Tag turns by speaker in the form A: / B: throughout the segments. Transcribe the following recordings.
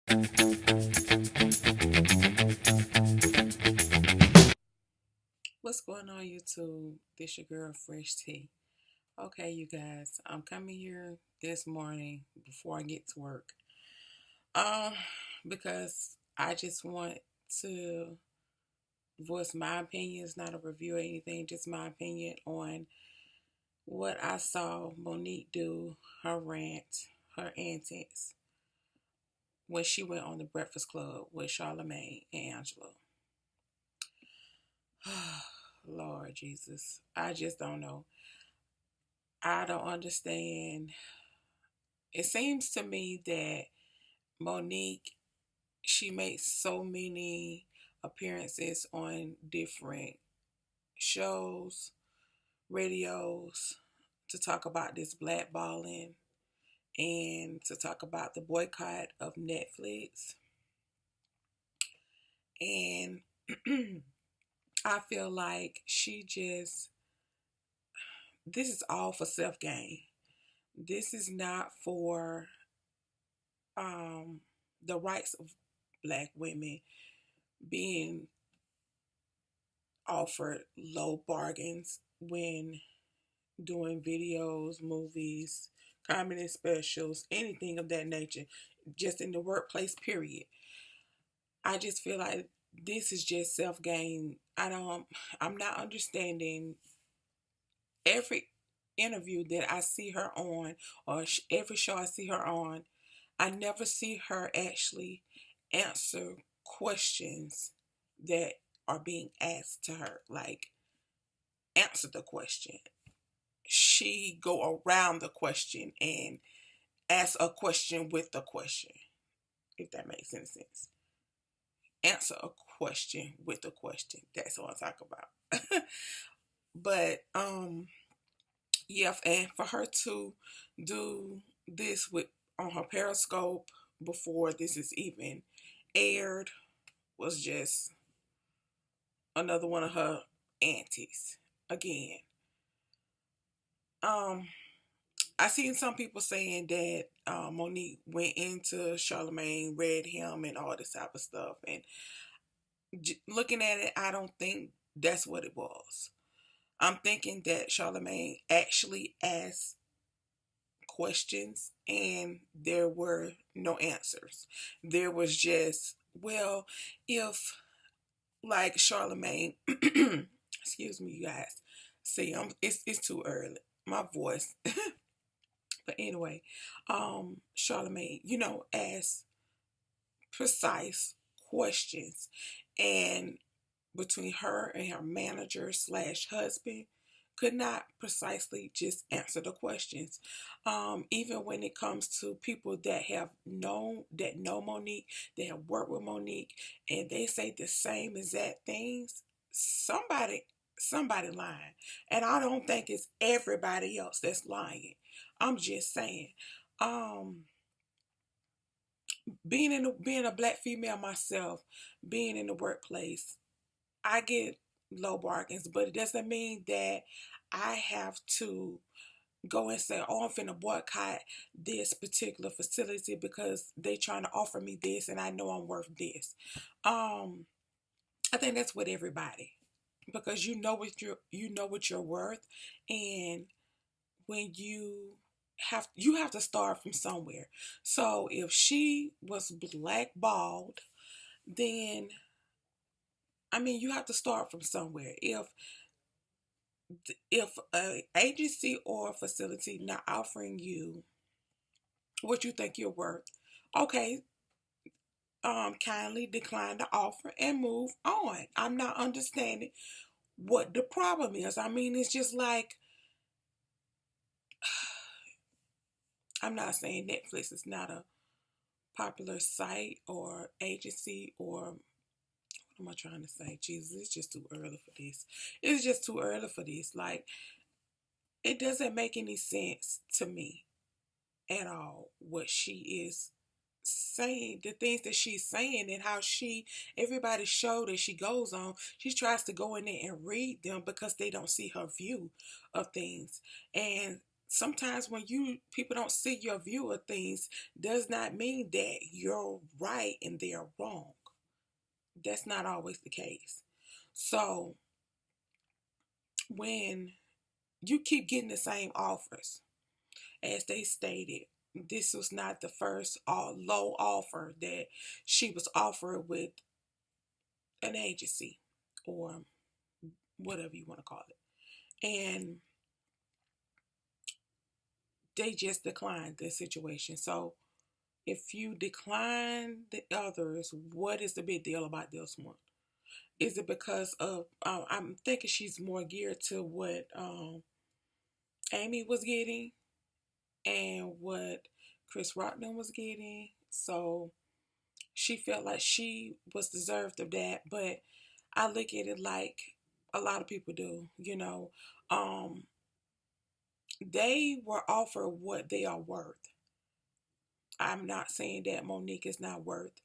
A: What's going on, YouTube? This your girl, Fresh Tea. Okay, you guys, I'm coming here this morning before I get to work. Um, because I just want to voice my opinion. It's not a review or anything, just my opinion on what I saw Monique do, her rant, her antics when she went on the Breakfast Club with Charlamagne and Angela. Lord Jesus, I just don't know. I don't understand. It seems to me that Monique, she makes so many appearances on different shows, radios, to talk about this blackballing and to talk about the boycott of Netflix. And I feel like this is all for self gain. This is not for um, the rights of black women being offered low bargains when doing videos, movies, comedy specials, anything of that nature, just in the workplace, period. I just feel like this is just self gain. I'm not understanding every interview that I see her on, or every show I see her on. I never see her actually answer questions that are being asked to her. Like, answer the question. She go around the question and ask a question with the question, if that makes any sense. Answer a question with a question. That's what I talk about. But yeah, and for her to do this with on her Periscope before this is even aired was just another one of her antics again. Um, I seen some people saying that Monique went into Charlamagne, read him, and all this type of stuff. And looking at it, I don't think that's what it was. I'm thinking that Charlamagne actually asked questions and there were no answers. There was just, well, if like Charlamagne, excuse me, you guys. See, it's too early. My voice. But anyway, Charlamagne, asked precise questions, and between her and her manager slash husband could not precisely just answer the questions. Even when it comes to people that know Monique, that have worked with Monique, and they say the same exact things, somebody lying. And I don't think it's everybody else that's lying. I'm just saying. Um, being a black female myself, being in the workplace, I get low bargains, but it doesn't mean that I have to go and say, oh, I'm finna boycott this particular facility because they trying to offer me this and I know I'm worth this. Um, I think that's with everybody because you know what you're worth, and when you have to start from somewhere. So if she was blackballed, then I mean you have to start from somewhere. If a agency or a facility not offering you what you think you're worth, okay, kindly decline the offer and move on. I'm not understanding what the problem is. I mean, it's just like, I'm not saying Netflix is not a popular site or agency, or what am I trying to say? Jesus, it's just too early for this. It's just too early for this. Like, it doesn't make any sense to me at all what she is saying, the things that she's saying, and how everybody show that she goes on, she tries to go in there and read them because they don't see her view of things. And sometimes when people don't see your view of things, does not mean that you're right and they're wrong. That's not always the case. So when you keep getting the same offers, as they stated, this was not the first low offer that she was offered with an agency or whatever you want to call it. And they just declined the situation. So if you decline the others, what is the big deal about this one? Is it because of, I'm thinking she's more geared to what Amy was getting and what Chris Rockman was getting. So she felt like she was deserved of that. But I look at it like a lot of people do, they were offered what they are worth. I'm not saying that Monique is not worth,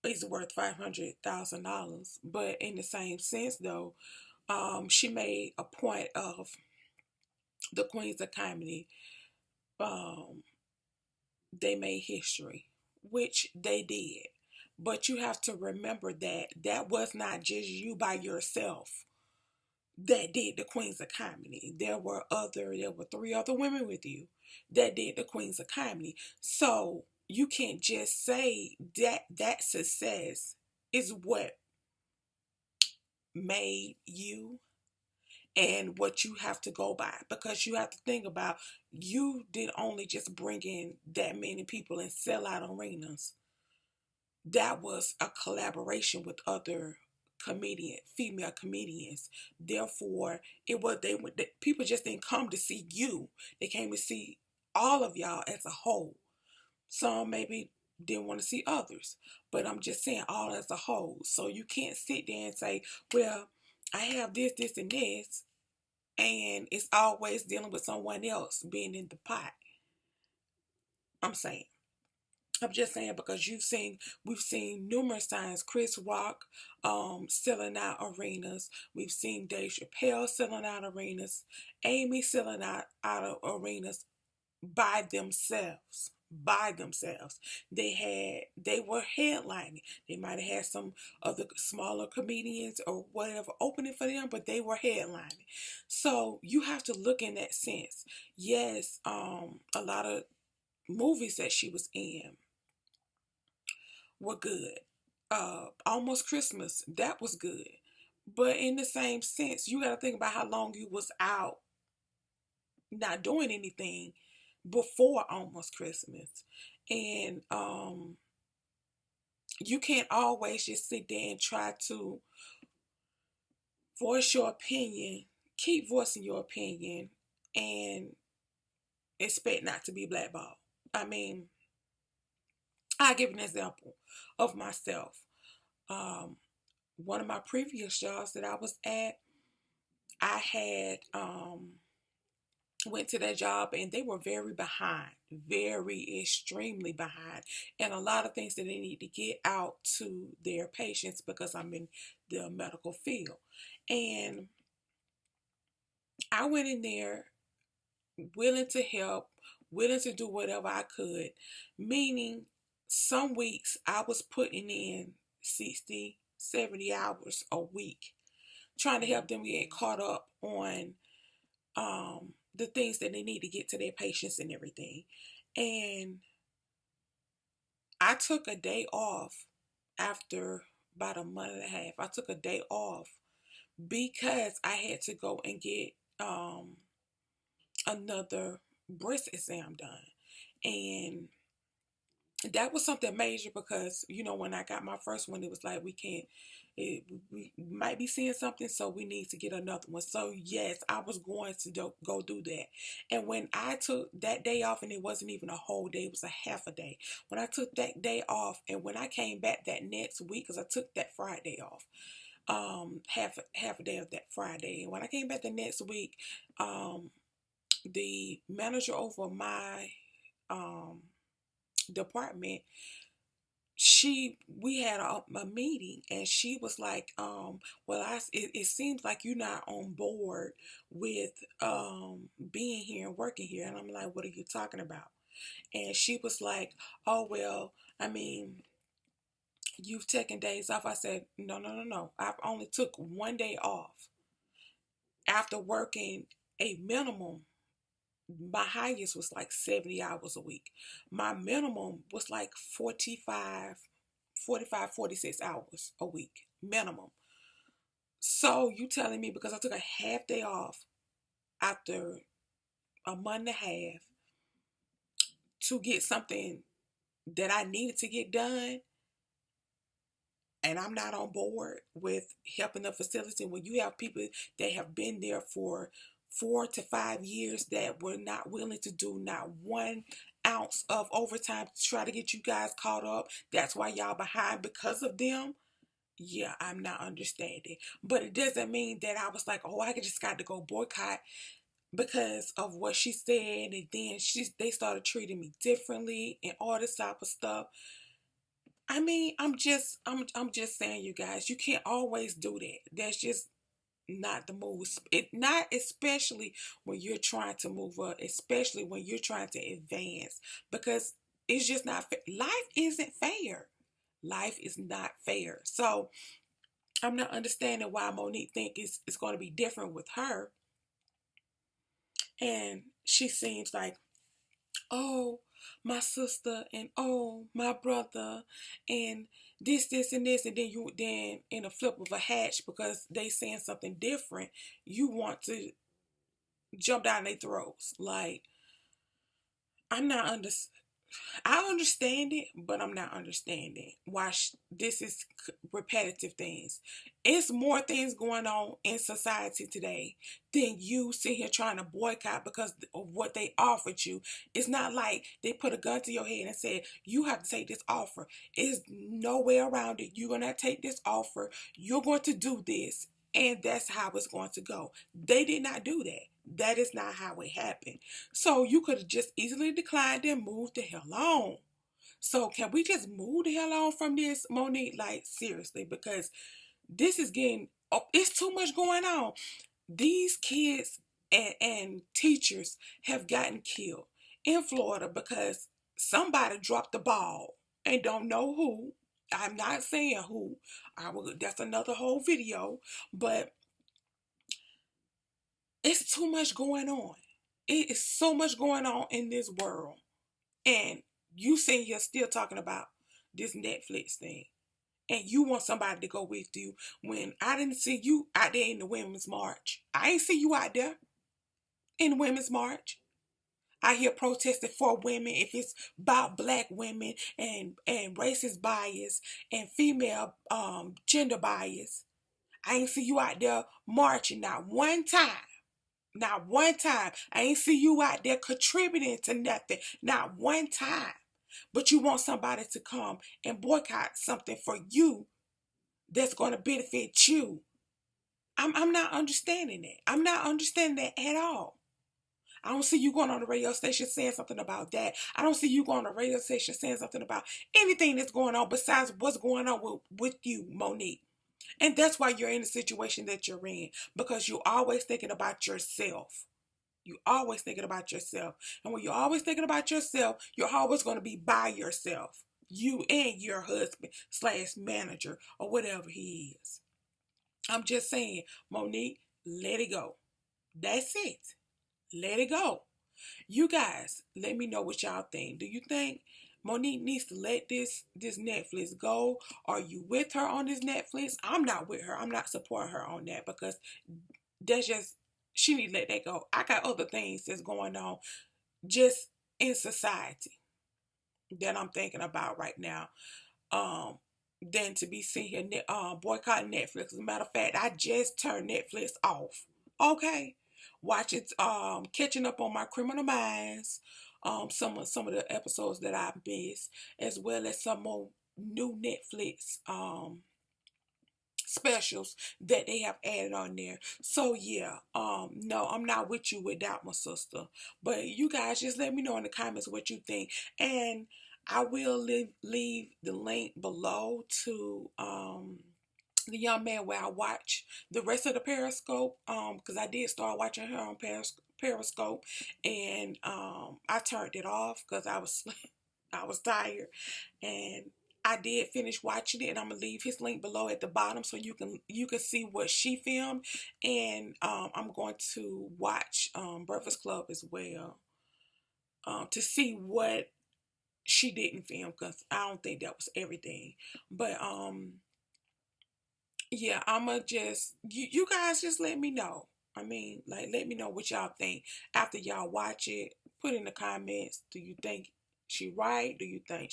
A: is worth $500,000, but in the same sense though, she made a point of the Queens of Comedy. Um, they made history, which they did. But you have to remember that that was not just you by yourself that did the Queens of Comedy. There were three other women with you that did the Queens of Comedy. So you can't just say that success is what made you and what you have to go by, because you have to think about, you did only just bring in that many people and sell out arenas. That was a collaboration with other female comedians. Therefore, people just didn't come to see you. They came to see all of y'all as a whole. Some maybe didn't want to see others, but I'm just saying all as a whole. So you can't sit there and say, well, I have this, this, and this, and it's always dealing with someone else being in the pot. I'm saying. I'm just saying, because we've seen numerous times Chris Rock selling out arenas. We've seen Dave Chappelle selling out arenas. Amy selling out of arenas by themselves. By themselves. They were headlining. They might have had some of the smaller comedians or whatever opening for them, but they were headlining. So you have to look in that sense. Yes, a lot of movies that she was in were good. Almost Christmas, that was good. But in the same sense, you got to think about how long you was out not doing anything before Almost Christmas. And you can't always just sit there and try to voice your opinion, keep voicing your opinion, and expect not to be blackballed. I mean, I'll give an example of myself. One of my previous jobs that I was at, I had went to that job and they were very behind, very extremely behind, and a lot of things that they need to get out to their patients, because I'm in the medical field. And I went in there willing to help, willing to do whatever I could, meaning some weeks I was putting in 60, 70 hours a week trying to help them get caught up on the things that they need to get to their patients and everything. And I took a day off after about a month and a half. I took a day off because I had to go and get another breast exam done. And that was something major because, when I got my first one, it was like, we might be seeing something, so we need to get another one. So yes, I was going to go do that. And when I took that day off, and it wasn't even a whole day, it was a half a day. When I took that day off, and when I came back that next week, because I took that Friday off, half a day of that Friday. And when I came back the next week, the manager over my department, we had a meeting, and she was like, well, it seems like you're not on board with being here and working here. And I'm like, what are you talking about? And she was like, oh, well, I mean, you've taken days off. I said, no, no, no, no. I've only took one day off after working a minimum. My highest was like 70 hours a week. My minimum was like 46 hours a week minimum. So you telling me because I took a half day off after a month and a half to get something that I needed to get done, and I'm not on board with helping the facility when you have people that have been there for 4 to 5 years that were not willing to do not 1 ounce of overtime to try to get you guys caught up. That's why y'all behind because of them. Yeah, I'm not understanding. But it doesn't mean that I was like, oh, I just got to go boycott because of what she said, and then they started treating me differently and all this type of stuff. I mean, I'm just saying, you guys, you can't always do that. That's just not the move. It not especially when you're trying to move up, especially when you're trying to advance, because it's just not fair. Life isn't fair. Life is not fair. So I'm not understanding why Monique think it's going to be different with her, and she seems like, oh, my sister, and oh, my brother, and this, and this, and then in a flip of a hatch, because they saying something different, you want to jump down their throats. Like, I'm not under. I understand it, but I'm not understanding why this is repetitive things. It's more things going on in society today than you sitting here trying to boycott because of what they offered you. It's not like they put a gun to your head and said, you have to take this offer. There's no way around it. You're going to take this offer. You're going to do this. And that's how it's going to go. They did not do that. That is not how it happened. So you could have just easily declined and moved the hell on. So can we just move the hell on from this, Monique? Like, seriously, because this is getting, oh, it's too much going on. These kids and teachers have gotten killed in Florida because somebody dropped the ball and don't know who. I'm not saying who. That's another whole video. But it's too much going on. It is so much going on in this world. And you sitting here still talking about this Netflix thing. And you want somebody to go with you when I didn't see you out there in the Women's March. I ain't see you out there in the Women's March. I hear protesting for women if it's about black women and racist bias and female gender bias. I ain't see you out there marching not one time. Not one time. I ain't see you out there contributing to nothing. Not one time. But you want somebody to come and boycott something for you that's going to benefit you. I'm not understanding that. I'm not understanding that at all. I don't see you going on the radio station saying something about that. I don't see you going on the radio station saying something about anything that's going on besides what's going on with you, Monique. And that's why you're in the situation that you're in, because you're always thinking about yourself. You're always thinking about yourself. And when you're always thinking about yourself, you're always going to be by yourself. You and your husband / manager or whatever he is. I'm just saying, Monique, let it go. That's it. Let it go. You guys, let me know what y'all think. Do you think Monique needs to let this Netflix go? Are you with her on this Netflix? I'm not with her. I'm not supporting her on that because that's just, she need to let that go. I got other things that's going on just in society that I'm thinking about right now. Than to be sitting here boycotting Netflix. As a matter of fact, I just turned Netflix off. Okay. Watching catching up on my Criminal Minds, some of the episodes that I missed, as well as some more new Netflix specials that they have added on there. So yeah, no, I'm not with you with that, my sister. But you guys just let me know in the comments what you think. And I will leave the link below to the young man where I watch the rest of the Periscope, because I did start watching her on Periscope, and I turned it off because I was I was tired, and I did finish watching it, and I'm gonna leave his link below at the bottom so you can see what she filmed, and I'm going to watch Breakfast Club as well, to see what she didn't film, because I don't think that was everything, but yeah, I'ma just you guys just let me know. I mean, like, let me know what y'all think after y'all watch it. Put in the comments. Do you think she right? Do you think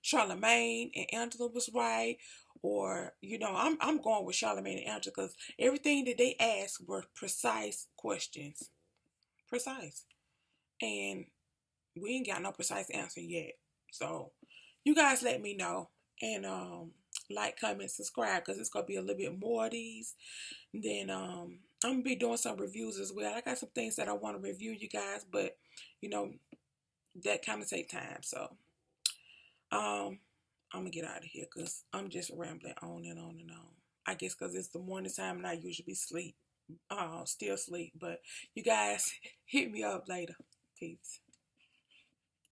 A: Charlemagne and Angela was right? Or, I'm going with Charlemagne and Angela because everything that they asked were precise questions. Precise. And we ain't got no precise answer yet. So you guys let me know. And like, comment, subscribe, because it's gonna be a little bit more of these. Then I'm gonna be doing some reviews as well. I got some things that I want to review, you guys, but you know that kind of take time. So I'm gonna get out of here because I'm just rambling on and on and on. I guess because it's the morning time and I usually sleep, still sleep. But you guys hit me up later. Peace.